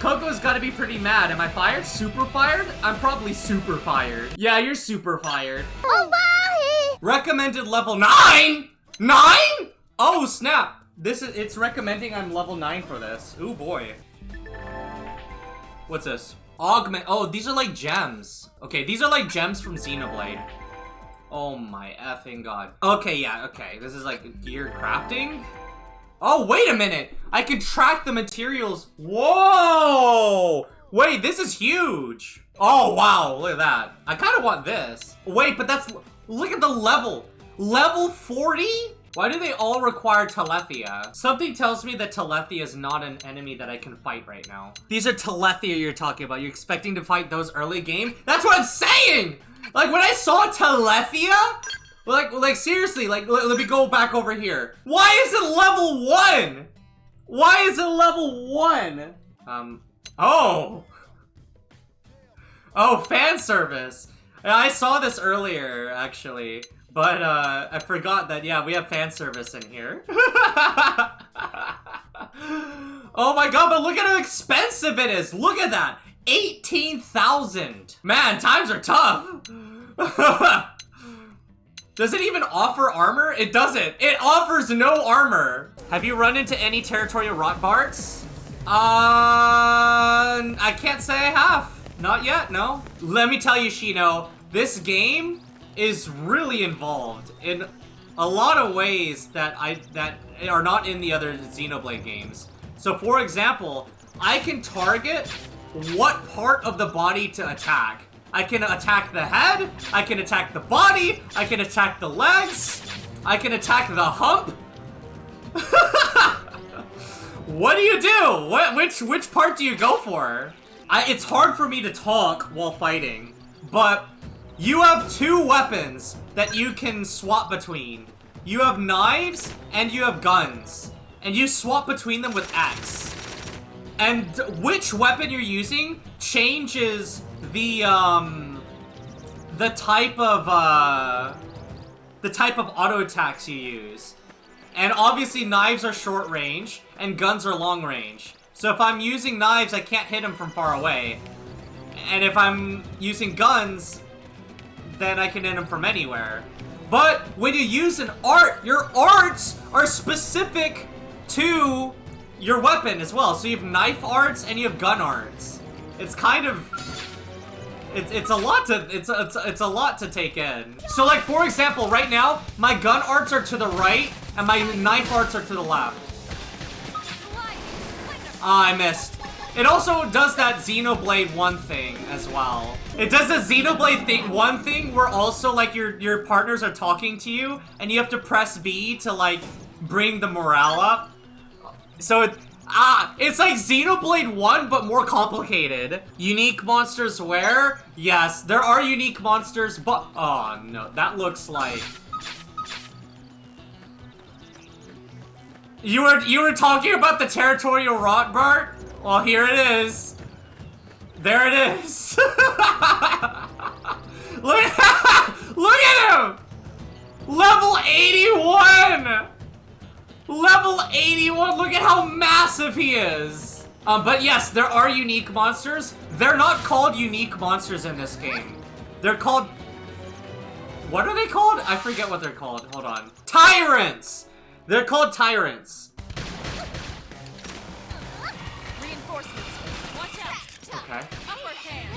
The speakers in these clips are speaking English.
Coco's gotta be pretty mad. Am I fired? Super fired? I'm probably super fired. Yeah, you're super fired. Oh, bye! Recommended level 9? 9? Oh, snap. It's recommending I'm level 9 for this. Ooh, boy. What's this? Augment. Oh, these are like gems. Okay, these are like gems from Xenoblade. Oh my effing god. Okay, yeah, okay. This is like gear crafting. Oh, wait a minute. I can track the materials. Whoa! Wait, this is huge. Oh, wow. Look at that. I kind of want this. Wait, but that's... Look at the level. Level 40? Why do they all require Telethia? Something tells me that Telethia is not an enemy that I can fight right now. These are Telethia you're talking about. You're expecting to fight those early game? That's what I'm saying! Like, when I saw Telethia, like seriously, like, let me go back over here. Why is it level 1? Why is it level 1? Oh, fan service. I saw this earlier, actually. But, I forgot that, yeah, we have fan service in here. Oh my god, but look at how expensive it is! Look at that! 18,000! Man, times are tough! Does it even offer armor? It doesn't! It offers no armor! Have you run into any Territorial Rotbarts? I can't say I have. Not yet, no. Let me tell you, Shino, this game is really involved in a lot of ways that are not in the other Xenoblade games. So for example, I can target what part of the body to attack. I can attack the head, I can attack the body, I can attack the legs, I can attack the hump. What do you do? Which part do you go for? It's hard for me to talk while fighting, but you have 2 weapons that you can swap between. You have knives and you have guns. And you swap between them with X. And which weapon you're using changes the type of auto attacks you use. And obviously knives are short range and guns are long range. So if I'm using knives, I can't hit them from far away. And if I'm using guns, then I can hit them from anywhere. But when you use an art, your arts are specific to your weapon as well. So you have knife arts and you have gun arts. It's kind of... It's a lot to take in. So like for example, right now, my gun arts are to the right and my knife arts are to the left. Ah, I missed. It also does that Xenoblade 1 thing as well. It does the Xenoblade 1 thing where also like your partners are talking to you and you have to press B to like bring the morale up. So it's like Xenoblade 1 but more complicated. Unique monsters where? Yes, there are unique monsters, but oh no, that looks like You were talking about the Territorial Rotbart? Well, here it is. There it is. Look at him! Level 81! Level 81, look at how massive he is! But yes, there are unique monsters. They're not called unique monsters in this game. They're called... What are they called? I forget what they're called. Hold on. Tyrants! They're called tyrants. Reinforcements. Watch out. Okay. Upper hand.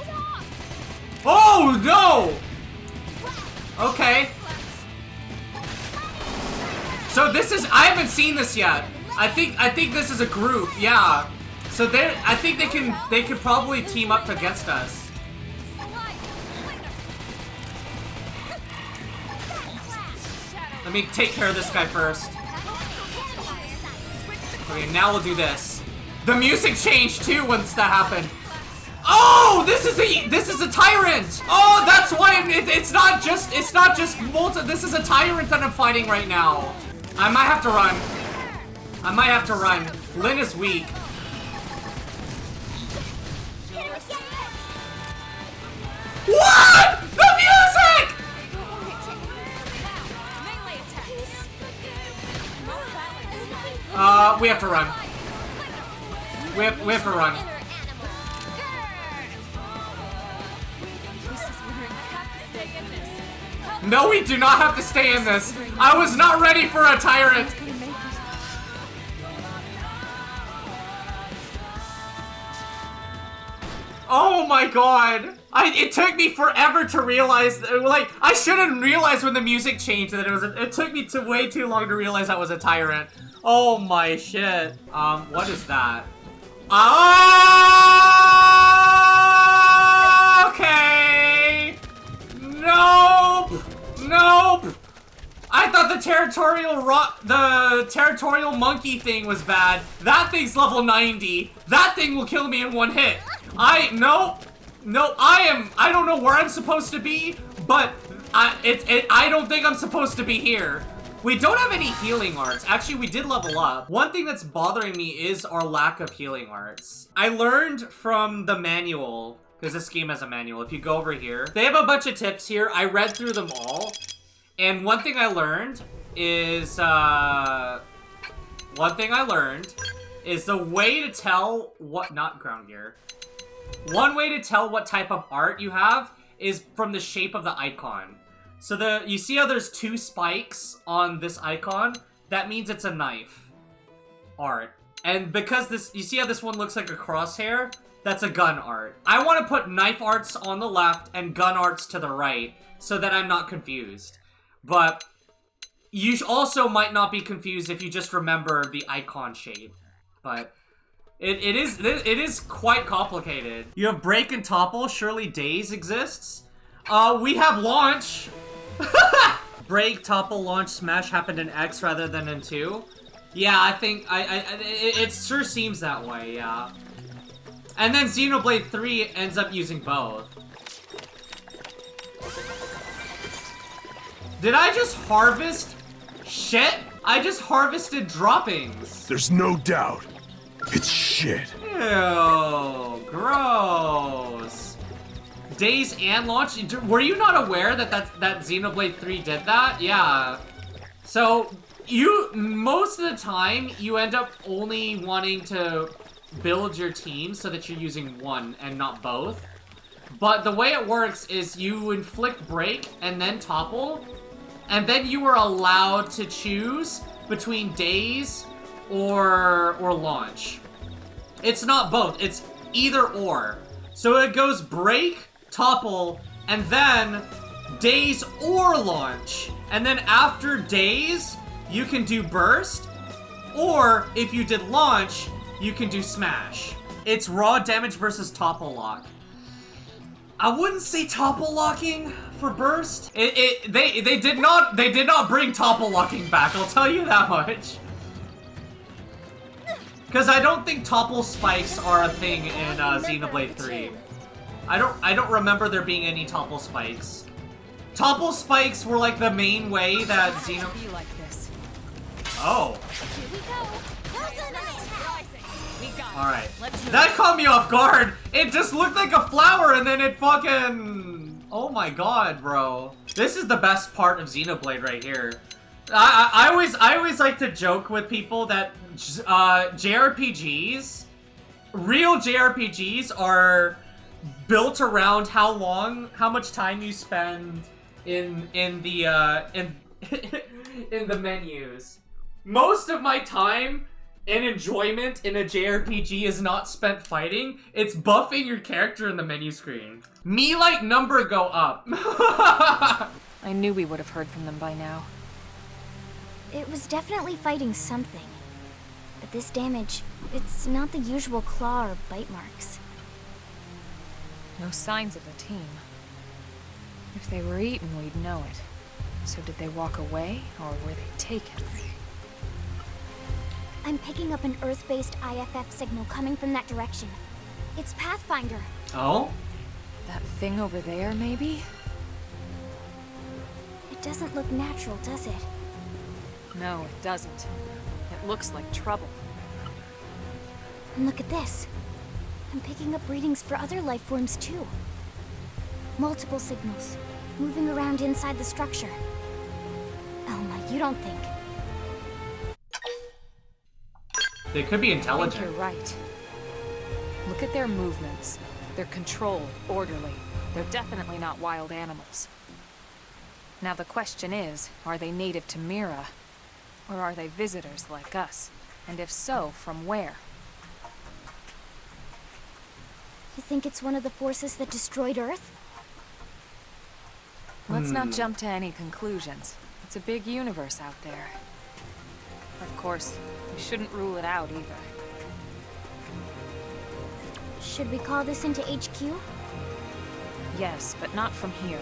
Oh no! Okay. So this is, I haven't seen this yet. I think this is a group, yeah. So I think they could probably team up against us. Let me take care of this guy first. Okay, now we'll do this. The music changed too once that happened. Oh, this is a tyrant. Oh, that's why it's not just multi. This is a tyrant that I'm fighting right now. I might have to run. I might have to run. Lyn is weak. What? The music! We have to run. We have to run. stay in this. Help. No, we do not have to stay in this. I was not ready for a tyrant. Oh my god. It took me forever to realize, like, I should have realized when the music changed that it took me way too long to realize that was a tyrant. Oh my shit. What is that? Oh, okay. Nope. Nope. I thought the territorial monkey thing was bad. That thing's level 90. That thing will kill me in one hit. Nope. No, I don't know where I'm supposed to be, but I don't think I'm supposed to be here. We don't have any healing arts. Actually, we did level up. One thing that's bothering me is our lack of healing arts. I learned from the manual, because this game has a manual. If you go over here, they have a bunch of tips here. I read through them all, and one thing I learned is the way to tell what, not ground gear. One way to tell what type of art you have is from the shape of the icon. So you see how there's two spikes on this icon? That means it's a knife art. And because you see how this one looks like a crosshair? That's a gun art. I want to put knife arts on the left and gun arts to the right so that I'm not confused. But you also might not be confused if you just remember the icon shape. But it is quite complicated. You have break and topple. Surely days exists. We have launch. Break, topple, launch, smash happened in X rather than in 2. Yeah, I think it sure seems that way. Yeah. And then Xenoblade 3 ends up using both. Did I just harvest shit? I just harvested droppings. There's no doubt. It's shit. Ew, gross. Days and launch? Were you not aware that Xenoblade 3 did that? Yeah. So, most of the time, you end up only wanting to build your team so that you're using one and not both. But the way it works is you inflict break and then topple, and then you are allowed to choose between days or launch. It's not both, it's either or. So it goes break, topple, and then days or launch. And then after days, you can do burst, or if you did launch, you can do smash. It's raw damage versus topple lock. I wouldn't say topple locking for burst. They did not bring topple locking back, I'll tell you that much. Because I don't think topple spikes are a thing in Xenoblade 3. I don't remember there being any topple spikes. Topple spikes were like the main way that Be like this. Oh. Here we go. We got it. Alright. Let's move. That caught me off guard! It just looked like a flower and then it fucking... Oh my god, bro. This is the best part of Xenoblade right here. I always like to joke with people that JRPGs, real JRPGs are built around how much time you spend in the menus. Most of my time and enjoyment in a JRPG is not spent fighting, it's buffing your character in the menu screen. Me like number go up. I knew we would have heard from them by now. It was definitely fighting something. But this damage, it's not the usual claw or bite marks. No signs of a team. If they were eaten, we'd know it. So did they walk away, or were they taken? I'm picking up an Earth-based IFF signal coming from that direction. It's Pathfinder. Oh? That thing over there, maybe? It doesn't look natural, does it? No, it doesn't. It looks like trouble. And look at this. I'm picking up readings for other life forms too. Multiple signals, moving around inside the structure. Elma, you don't think... They could be I think intelligent. you're right. Look at their movements. They're controlled, orderly. They're definitely not wild animals. Now the question is, are they native to Mira? Or are they visitors like us? And if so, from where? You think it's one of the forces that destroyed Earth? Let's not jump to any conclusions. It's a big universe out there. Of course, we shouldn't rule it out either. Should we call this into HQ? Yes, but not from here.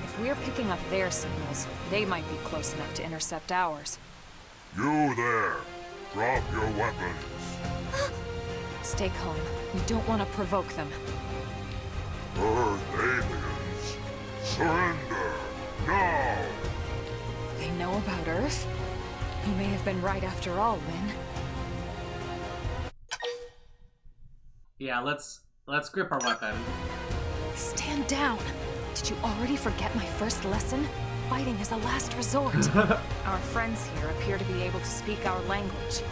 If we're picking up their signals, they might be close enough to intercept ours. You there! Drop your weapons! Stay calm. We don't want to provoke them. Earth aliens! Surrender! Now! They know about Earth? You may have been right after all, Lynn. Yeah, let's grip our weapon. Stand down! Did you already forget my first lesson? Fighting is a last resort. Our friends here appear to be able to speak our language.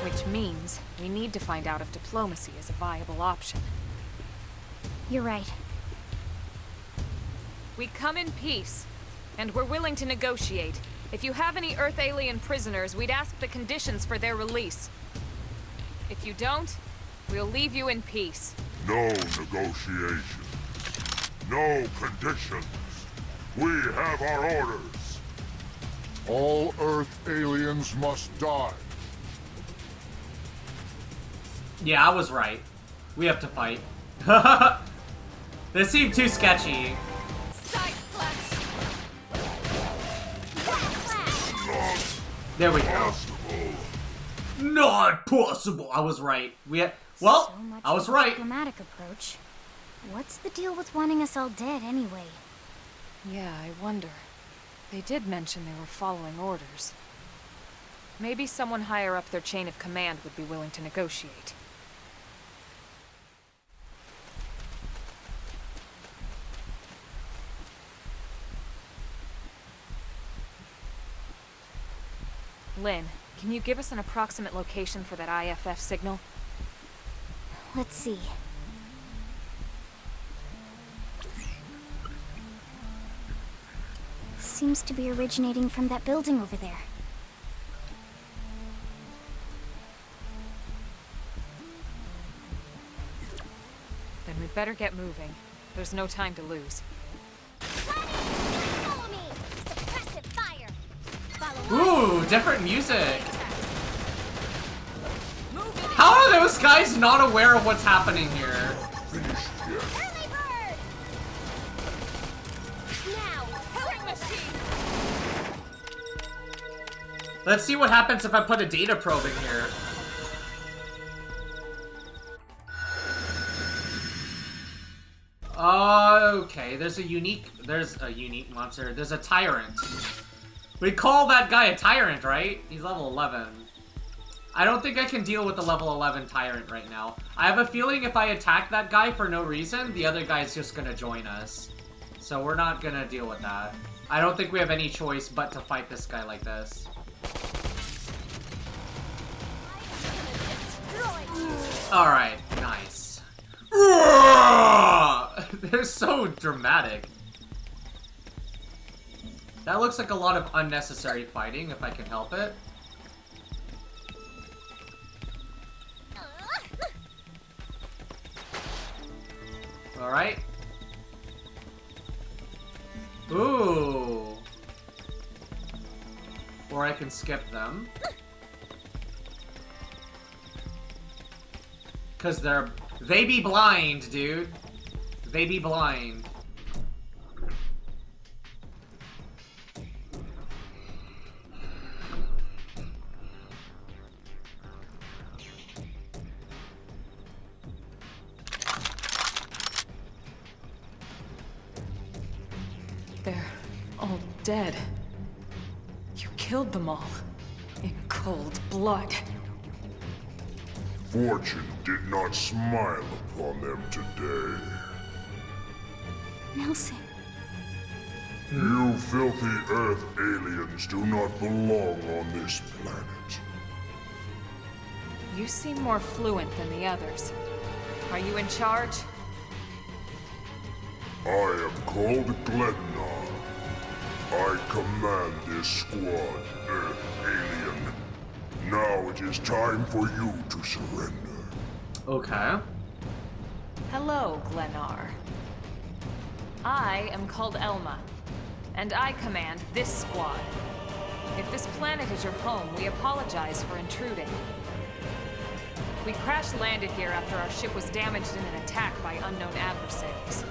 Which means we need to find out if diplomacy is a viable option. You're right. We come in peace, and we're willing to negotiate. If you have any Earth alien prisoners, we'd ask the conditions for their release. If you don't, we'll leave you in peace. No negotiations. No conditions. We have our orders. All Earth aliens must die. Yeah, I was right. We have to fight. This seemed too sketchy. There we go. Possible. Not possible. I was right. Well, So much I was for the right. diplomatic approach. What's the deal with wanting us all dead anyway? Yeah, I wonder. They did mention they were following orders. Maybe someone higher up their chain of command would be willing to negotiate. Lynn, can you give us an approximate location for that IFF signal? Let's see. Seems to be originating from that building over there. Then we'd better get moving. There's no time to lose. Follow me! Suppressive fire! Ooh, different music. How are those guys not aware of what's happening here? Early bird! Now, killing machine! Let's see what happens if I put a data probe in here. Okay, there's a unique monster. There's a tyrant. We call that guy a tyrant, right? He's level 11. I don't think I can deal with the level 11 tyrant right now. I have a feeling if I attack that guy for no reason, the other guy's just gonna join us. So we're not gonna deal with that. I don't think we have any choice but to fight this guy like this. Alright, nice. They're so dramatic. That looks like a lot of unnecessary fighting, if I can help it. Alright. Ooh. Or I can skip them. Cause they be blind, dude. They be blind. They're all dead. You killed them all. In cold blood. Fortune did not smile upon them today. Nelson. You filthy Earth aliens do not belong on this planet. You seem more fluent than the others. Are you in charge? I am called Glennar, I command this squad, Earth Alien. Now it is time for you to surrender. Okay. Hello, Glennar. I am called Elma, and I command this squad. If this planet is your home, we apologize for intruding. We crash-landed here after our ship was damaged in an attack by unknown adversaries.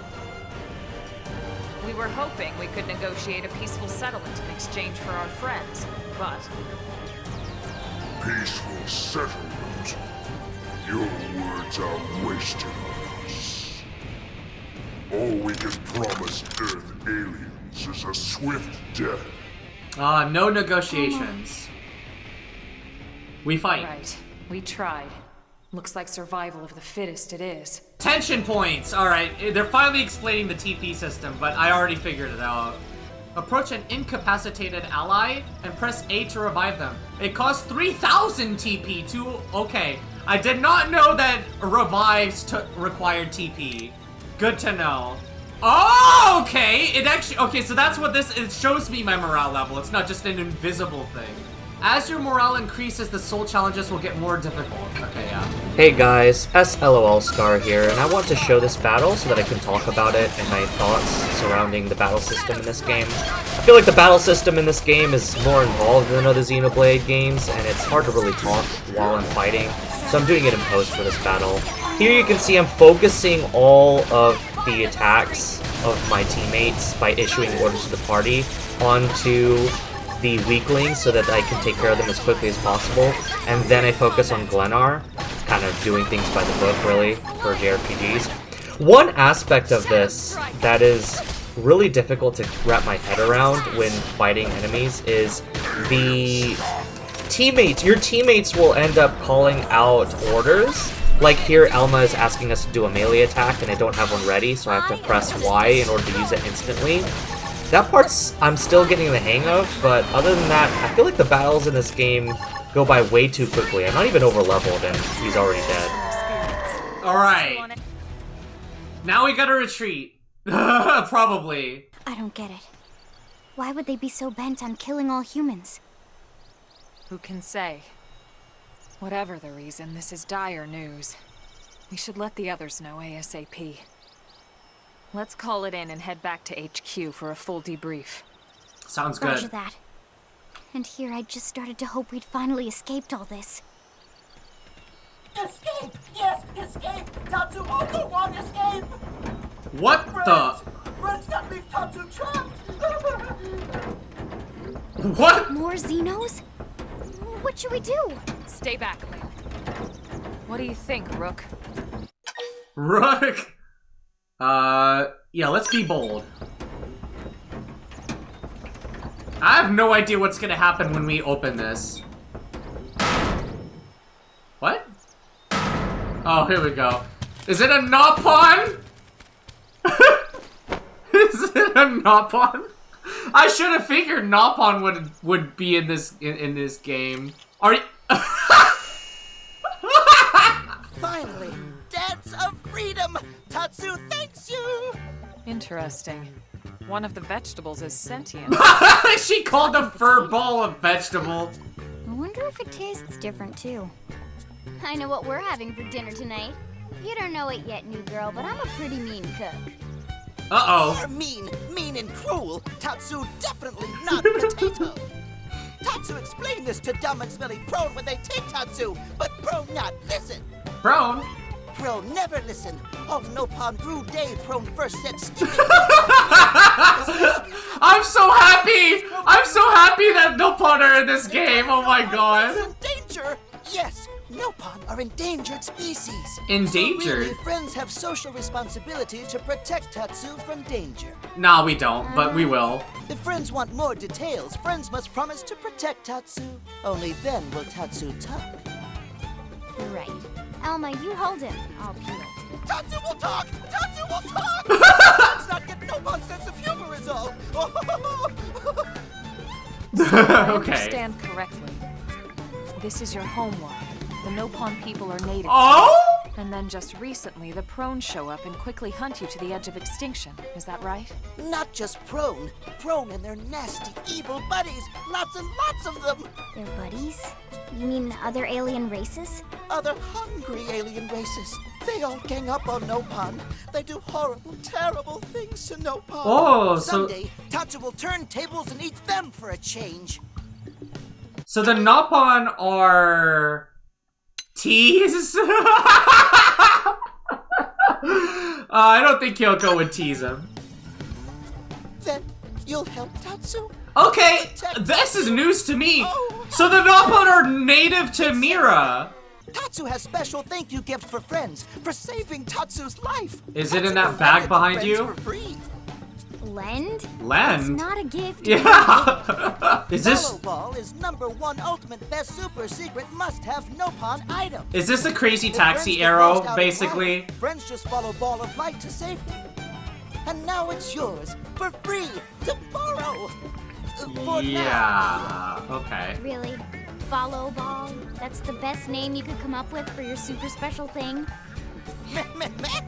We were hoping we could negotiate a peaceful settlement in exchange for our friends, but... Peaceful settlement? Your words are wasted on us. All we can promise Earth aliens is a swift death. No negotiations. We fight. Right. We tried. Looks like survival of the fittest it is. Tension points! Alright, they're finally explaining the TP system, but I already figured it out. Approach an incapacitated ally and press A to revive them. It costs 3,000 TP to... Okay. I did not know that revives required TP. Good to know. Oh, okay! It actually... Okay, so that's what this... It shows me my morale level. It's not just an invisible thing. As your morale increases, the soul challenges will get more difficult. Okay, yeah. Hey guys, SLOL Star here, and I want to show this battle so that I can talk about it and my thoughts surrounding the battle system in this game. I feel like the battle system in this game is more involved than other Xenoblade games, and it's hard to really talk while I'm fighting, so I'm doing it in post for this battle. Here you can see I'm focusing all of the attacks of my teammates by issuing orders to the party onto the weaklings so that I can take care of them as quickly as possible, and then I focus on Glennar, kind of doing things by the book really for JRPGs. One aspect of this that is really difficult to wrap my head around when fighting enemies is the teammates. Your teammates will end up calling out orders. Like here, Elma is asking us to do a melee attack and I don't have one ready, so I have to press Y in order to use it instantly. That part's I'm still getting the hang of, but other than that, I feel like the battles in this game go by way too quickly. I'm not even over-leveled and he's already dead. Alright. Now we gotta retreat. Probably. I don't get it. Why would they be so bent on killing all humans? Who can say? Whatever the reason, this is dire news. We should let the others know ASAP. Let's call it in and head back to HQ for a full debrief. Sounds good. Roger that. And here I just started to hope we'd finally escaped all this. Escape! Yes, escape! Tatsu also want escape! What the? Friends that leave Tatsu trapped! What? More Xenos? What should we do? Stay back, Link. What do you think, Rook? Rook? Yeah, let's be bold. I have no idea what's gonna happen when we open this. What? Oh, here we go. Is it a Nopon? Is it a Nopon? I should have figured Nopon would be in this game. Are you? Finally, dance of freedom! Tatsu thanks you! Interesting. One of the vegetables is sentient. She called a fur ball a vegetable. I wonder if it tastes different too. I know what we're having for dinner tonight. You don't know it yet, new girl, but I'm a pretty mean cook. Uh-oh. You're mean and cruel. Tatsu definitely not potato. Tatsu explained this to dumb and smelly Prone when they take Tatsu, but Prone not listen. Prone? Prone never listen. On Nopon Brew Day, Prone first said steaming. I'm so happy! I'm so happy that Nopon are in this game. Oh my god. In danger? Yes, Nopon are endangered species. Endangered? So really, friends have social responsibility to protect Tatsu from danger. Nah, we don't, but we will. If friends want more details, friends must promise to protect Tatsu. Only then will Tatsu talk. Right. Elma, you hold him. I'll peel. Tatsu will talk! Tatsu will talk! Let's not get Nopon's sense of humor is all. I Okay. understand correctly. This is your homeworld. The Nopon people are native. Oh? And then just recently, the Prone show up and quickly hunt you to the edge of extinction. Is that right? Not just Prone. Prone and their nasty, evil buddies. Lots and lots of them. Their buddies? You mean other alien races? Other hungry alien races. They all gang up on Nopon. They do horrible, terrible things to Nopon. Oh, so Someday, Tatsu will turn tables and eat them for a change. so the Nopon are tease? I don't think Kyoko would tease him. Then you'll help Tatsu? Okay, this is news to me. So the Nopon are native to Mira. Tatsu has special thank you gifts for friends for saving Tatsu's life. Is it in Tatsu that will bag lend it to behind friends you? for free. Lend? It's Lend? not a gift. Yeah. Is this Follow Ball is #1 ultimate best super secret must-have Nopon item. is this a crazy If taxi friends get arrow, lost out in basically? life, friends just follow Ball of Light to safety. And now it's yours for free tomorrow. For now. Yeah. Okay. Really? Follow Ball? That's the best name you could come up with for your super special thing? Meh, meh, meh.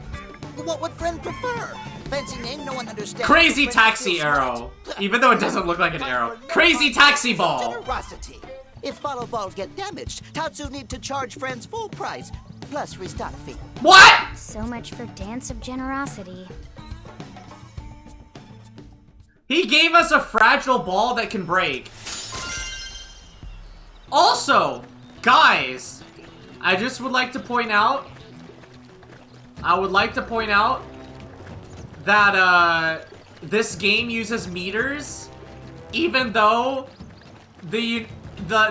What would friend prefer? Fancy name no one understands. Crazy Friends taxi feel arrow. smart. Even though it doesn't look like an But arrow. for Crazy Nopon, taxi it's ball. Generosity. If follow balls get damaged, Tatsu need to charge friends full price, plus restock fee. What? So much for Dance of Generosity. He gave us a fragile ball that can break. Also, guys, I just would like to point out, that this game uses meters, even though the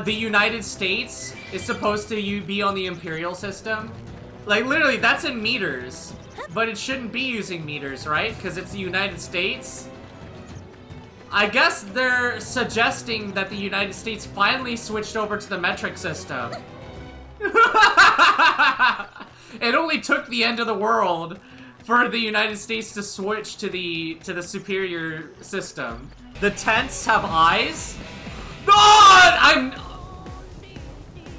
United States is supposed to be on the Imperial system. Like, literally, that's in meters. But it shouldn't be using meters, right? Because it's the United States. I guess they're suggesting that the United States finally switched over to the metric system. It only took the end of the world for the United States to switch to the superior system. The tents have eyes? No!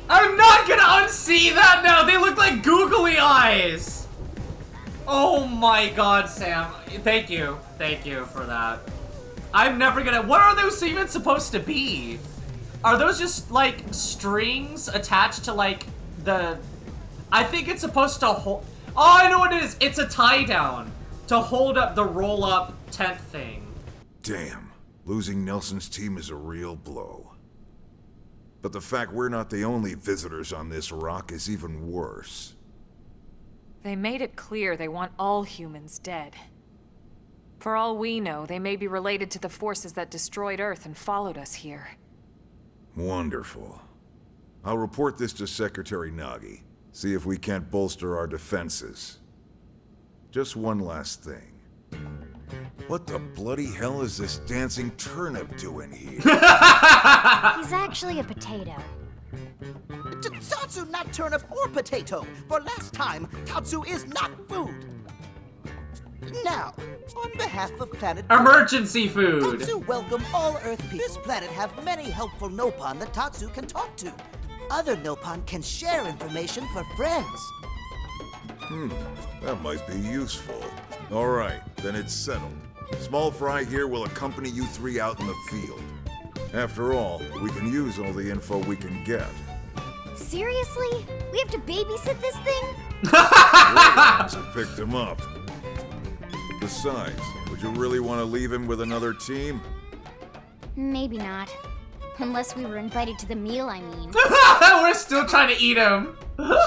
I'm not gonna unsee that now! They look like googly eyes! Oh my god, Sam. Thank you. Thank you for that. I'm never gonna... What are those even supposed to be? Are those just, like, strings attached to, like, the... I think it's supposed to hold... Oh, I know what it is! It's a tie-down to hold up the roll-up tent thing. Damn, losing Nelson's team is a real blow. But the fact we're not the only visitors on this rock is even worse. They made it clear they want all humans dead. For all we know, they may be related to the forces that destroyed Earth and followed us here. Wonderful. I'll report this to Secretary Nagi. See if we can't bolster our defenses. Just one last thing. What the bloody hell is this dancing turnip doing here? He's actually a potato. Tatsu not turnip or potato. For last time, Tatsu is not food. Now, on behalf of planet Emergency food! Tatsu welcome all Earth people. This planet have many helpful Nopon that Tatsu can talk to. Other Nopon can share information for friends. That might be useful. All right, then it's settled. Small Fry here will accompany you three out in the field. After all, we can use all the info we can get. Seriously? We have to babysit this thing? So picked him up. Besides, would you really want to leave him with another team? Maybe not. Unless we were invited to the meal, I mean. We're still trying to eat him.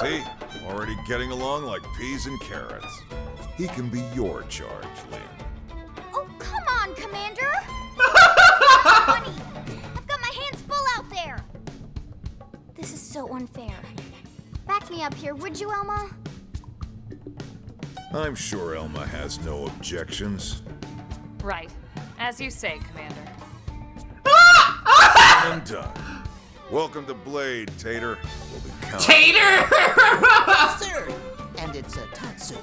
See? Already getting along like peas and carrots. He can be your charge, Lynn. Oh, come on, Commander! Funny! I've got my hands full out there! This is so unfair. Back me up here, would you, Elma? I'm sure Elma has no objections. Right. As you say, Commander. And done. Welcome to Blade, Tater. We'll be counting. Tater! Sir, and it's a Tatsu.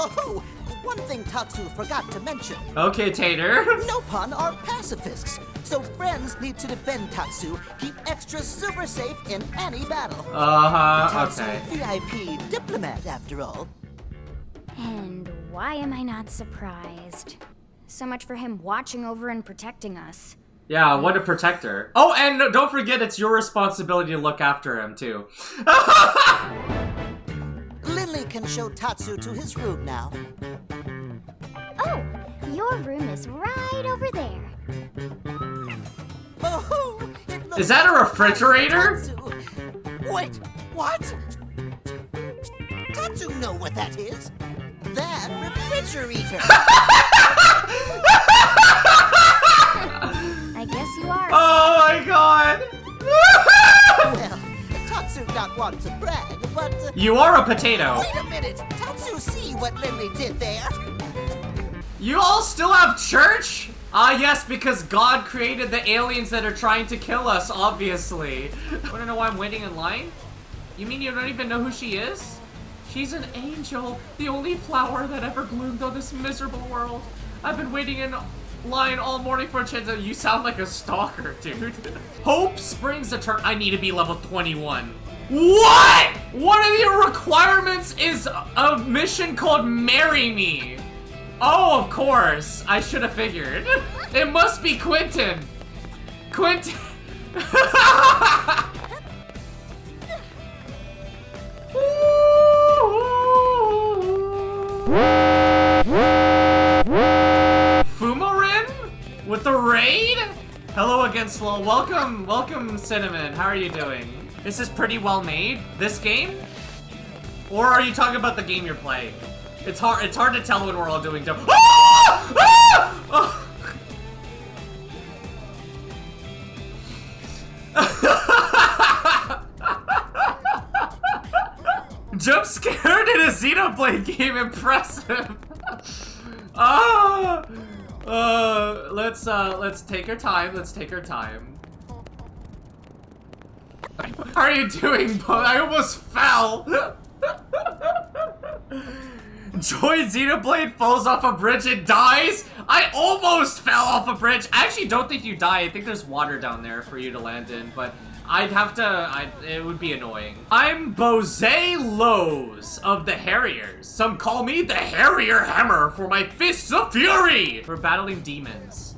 Oh, one thing Tatsu forgot to mention. Okay, Tater. Nopon are pacifists, so friends need to defend Tatsu, keep extra super safe in any battle. Uh-huh, okay. VIP diplomat, after all. And why am I not surprised? So much for him watching over and protecting us. Yeah, what a protector. Oh, and don't forget it's your responsibility to look after him, too. Lily can show Tatsu to his room now. Oh, your room is right over there. Oh, it looks Is that a refrigerator? Tatsu. Wait, what? Tatsu know what that is. That refrigerator. I guess you are. Oh my god! Well, Tatsu not want to brag, but... You are a potato. Wait a minute! Tatsu see what Lily did there? You all still have church? Ah, yes, because God created the aliens that are trying to kill us, obviously. Wanna know why I'm waiting in line? You mean you don't even know who she is? She's an angel, the only flower that ever bloomed on this miserable world. I've been waiting in line all morning for a chance. You sound like a stalker, dude. Hope springs eternal. I need to be level 21. What? One of the requirements is a mission called Marry Me. Oh, of course. I should have figured. It must be Quentin. Quentin. Fumorin with the raid? Hello again, Slow. Welcome, Cinnamon. How are you doing? This is pretty well made. This game? Or are you talking about the game you're playing? It's hard to tell when we're all doing dumb. Ah! Ah! Jump scared in a Xenoblade game, impressive. Let's take our time. Let's take our time. How are you doing, Bo? I almost fell. Joy Xenoblade falls off a bridge and dies? I almost fell off a bridge. I actually don't think you die. I think there's water down there for you to land in, but I'd have to, it would be annoying. I'm Bose Lowe's of the Harriers. Some call me the Harrier Hammer for my fists of fury. For battling demons.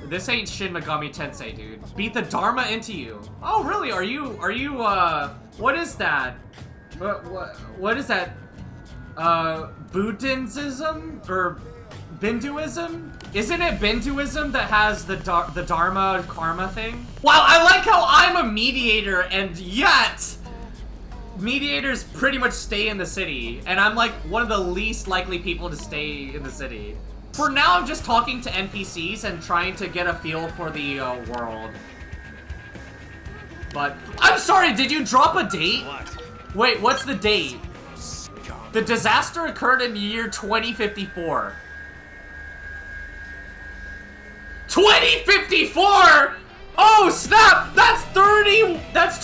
This ain't Shin Megami Tensei, dude. Beat the Dharma into you. Oh, really? Are you, what is that? What is that? Buddhism? Or Binduism? Isn't it Binduism that has the Dharma karma thing? Wow, I like how I'm a mediator and yet mediators pretty much stay in the city. And I'm like one of the least likely people to stay in the city. For now, I'm just talking to NPCs and trying to get a feel for the world. But, I'm sorry, did you drop a date? Wait, what's the date? The disaster occurred in the year 2054. 2054! Oh, snap! That's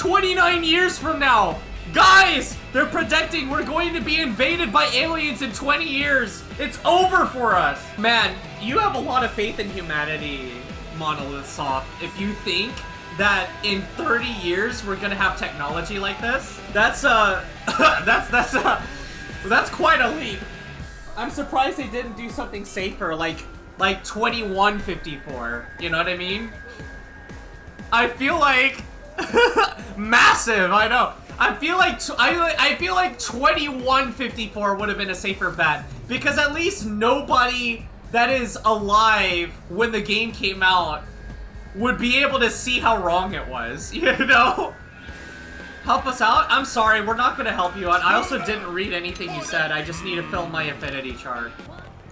29 years from now! Guys! They're predicting we're going to be invaded by aliens in 20 years! It's over for us! Man, you have a lot of faith in humanity, Monolith Soft, if you think that in 30 years we're gonna have technology like this. That's quite a leap. I'm surprised they didn't do something safer, like 2154. You know what I mean? I feel like massive. I know. I feel like 2154 would have been a safer bet because at least nobody that is alive when the game came out would be able to see how wrong it was. You know? Help us out? I'm sorry, we're not gonna help you out. I also didn't read anything you said. I just need to fill my affinity chart.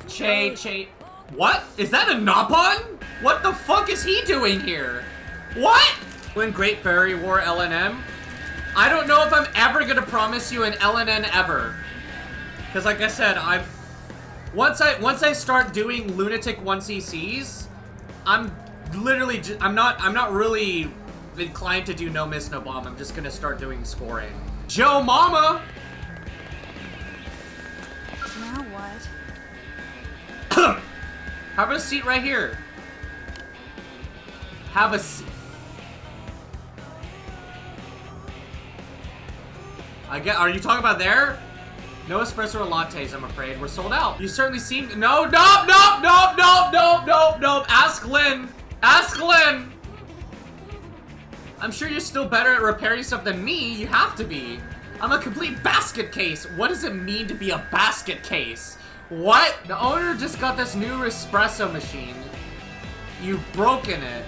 Che. What? Is that a Nopon? What the fuck is he doing here? What? When Great Fairy wore LNM? I don't know if I'm ever gonna promise you an LNN ever. Cause like I said, once I start doing Lunatic 1CCs, I'm not really inclined to do No Miss No Bomb. I'm just gonna start doing scoring. Joe Mama! Now what? Have a seat right here. Have a seat. Are you talking about there? No espresso or lattes, I'm afraid. We're sold out. You certainly seem to— No, nope. Ask Lynn. Ask Lynn. I'm sure you're still better at repairing stuff than me. You have to be. I'm a complete basket case. What does it mean to be a basket case? What? The owner just got this new espresso machine. You've broken it.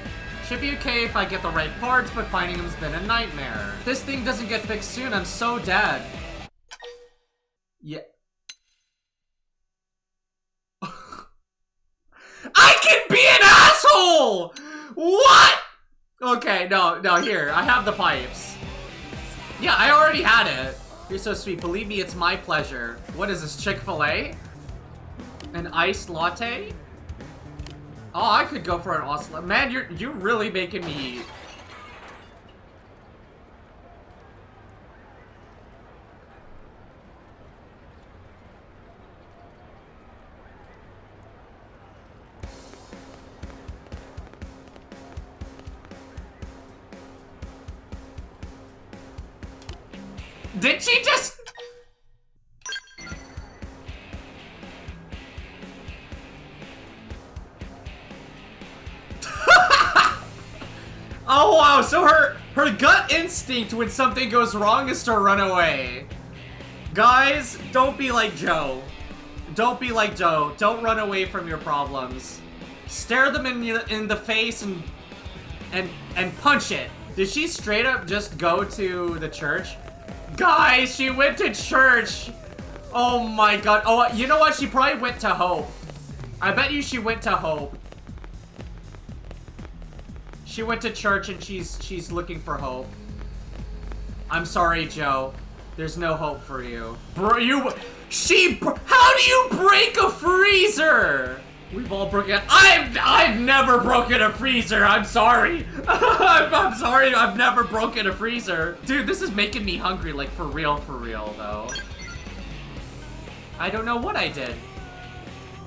Should be okay if I get the right parts, but finding them's been a nightmare. If this thing doesn't get fixed soon, I'm so dead. Yeah. I can be an asshole! What? Okay, no, here. I have the pipes. Yeah, I already had it. You're so sweet. Believe me, it's my pleasure. What is this, Chick-fil-A? An iced latte? Oh, I could go for an awesome— Man, you're really making me— Did she just— Oh wow, so her gut instinct when something goes wrong is to run away. Guys, don't be like Joe. Don't be like Joe. Don't run away from your problems. Stare them in the face and punch it. Did she straight up just go to the church? Guys, she went to church. Oh my god. Oh, you know what? She probably went to Hope. I bet you she went to Hope. She went to church and she's looking for hope. I'm sorry, Joe. There's no hope for you. Bro, how do you break a freezer? We've all broken— I've never broken a freezer. I'm sorry. I'm sorry. I've never broken a freezer. Dude, this is making me hungry, like for real though. I don't know what I did.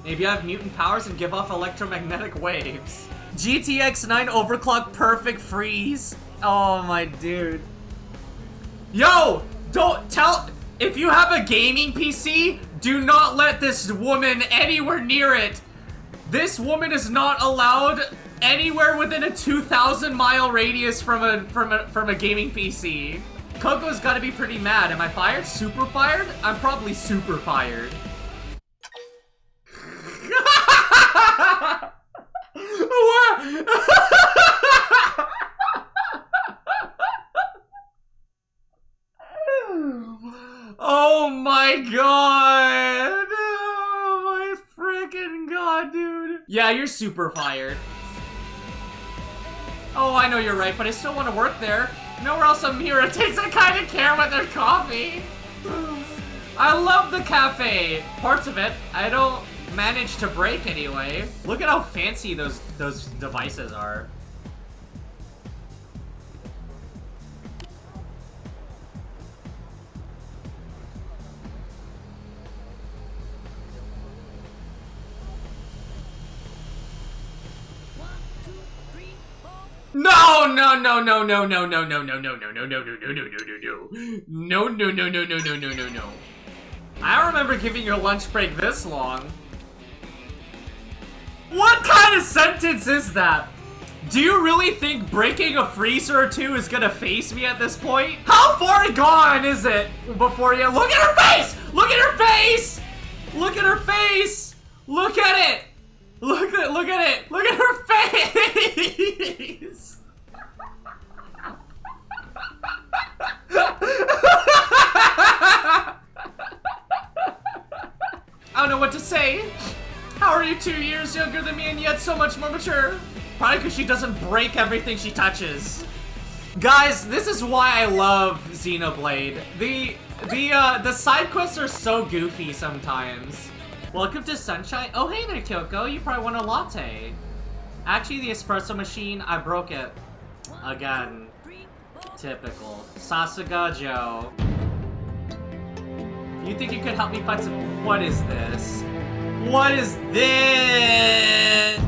Maybe I have mutant powers and give off electromagnetic waves. GTX 9 overclock perfect freeze. Oh my dude. Yo, don't tell— if you have a gaming PC, do not let this woman anywhere near it. This woman is not allowed anywhere within a 2,000-mile radius from a gaming PC. Coco's gotta be pretty mad. Am I fired? Super fired? I'm probably super fired. Oh my god! Oh my freaking god, dude! Yeah, you're super fired. Oh, I know you're right, but I still want to work there. Nowhere else a Mira takes that kind of care with their coffee. I love the cafe. Parts of it I don't manage to break anyway. Look at how fancy those devices are. No! I don't remember giving your lunch break this long. What kind of sentence is that? Do you really think breaking a freezer or two is gonna face me at this point? How far gone is it before you— look at her face! Look at her face! Look at her face! Look at it! Look at it! Look at her face! I don't know what to say. How are you 2 years younger than me and yet so much more mature? Probably because she doesn't break everything she touches. Guys, this is why I love Xenoblade. The side quests are so goofy sometimes. Welcome to Sunshine. Oh, hey there, Kyoko. You probably want a latte. Actually, the espresso machine, I broke it. Again. Typical. Sasuga Joe. You think you could help me find some— what is this? What is this?